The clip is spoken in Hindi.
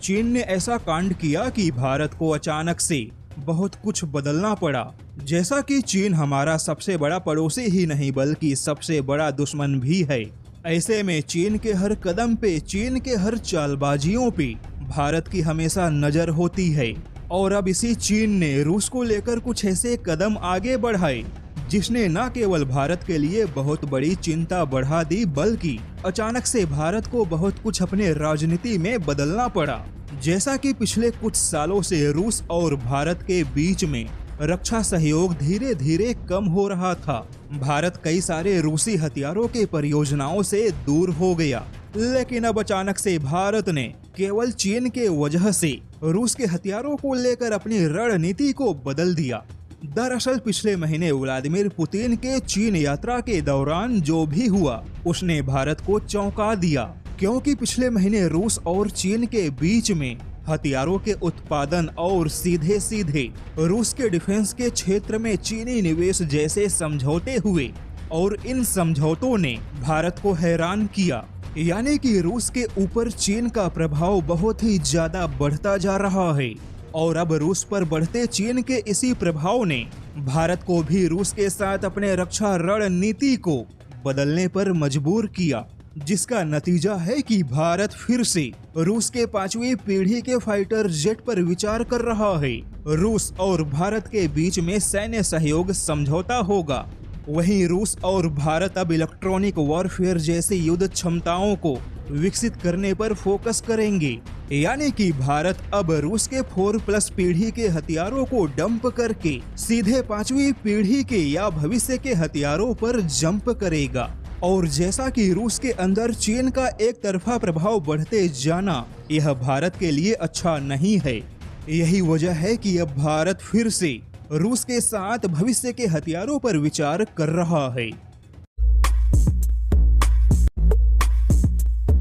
चीन ने ऐसा कांड किया कि भारत को अचानक से बहुत कुछ बदलना पड़ा। जैसा कि चीन हमारा सबसे बड़ा पड़ोसी ही नहीं बल्कि सबसे बड़ा दुश्मन भी है। ऐसे में चीन के हर कदम पे, चीन के हर चालबाजियों पे भारत की हमेशा नजर होती है। और अब इसी चीन ने रूस को लेकर कुछ ऐसे कदम आगे बढ़ाए जिसने न केवल भारत के लिए बहुत बड़ी चिंता बढ़ा दी बल्कि अचानक से भारत को बहुत कुछ अपने राजनीति में बदलना पड़ा। जैसा कि पिछले कुछ सालों से रूस और भारत के बीच में रक्षा सहयोग धीरे धीरे कम हो रहा था। भारत कई सारे रूसी हथियारों के परियोजनाओं से दूर हो गया, लेकिन अब अचानक से भारत ने केवल चीन के वजह से रूस के हथियारों को लेकर अपनी रणनीति को बदल दिया। दरअसल पिछले महीने व्लादिमीर पुतिन के चीन यात्रा के दौरान जो भी हुआ उसने भारत को चौंका दिया, क्योंकि पिछले महीने रूस और चीन के बीच में हथियारों के उत्पादन और सीधे सीधे रूस के डिफेंस के क्षेत्र में चीनी निवेश जैसे समझौते हुए और इन समझौतों ने भारत को हैरान किया। यानी कि रूस के ऊपर चीन का प्रभाव बहुत ही ज्यादा बढ़ता जा रहा है और अब रूस पर बढ़ते चीन के इसी प्रभाव ने भारत को भी रूस के साथ अपने रक्षा रणनीति को बदलने पर मजबूर किया, जिसका नतीजा है कि भारत फिर से रूस के 5वीं पीढ़ी के फाइटर जेट पर विचार कर रहा है। रूस और भारत के बीच में सैन्य सहयोग समझौता होगा। वहीं रूस और भारत अब इलेक्ट्रॉनिक वॉरफेयर जैसी युद्ध क्षमताओं को विकसित करने पर फोकस करेंगे। यानी कि भारत अब रूस के 4+ पीढ़ी के हथियारों को डंप करके सीधे 5वीं पीढ़ी के या भविष्य के हथियारों पर जंप करेगा। और जैसा कि रूस के अंदर चीन का एक तरफा प्रभाव बढ़ते जाना यह भारत के लिए अच्छा नहीं है। यही वजह है कि अब भारत फिर से रूस के साथ भविष्य के हथियारों पर विचार कर रहा है।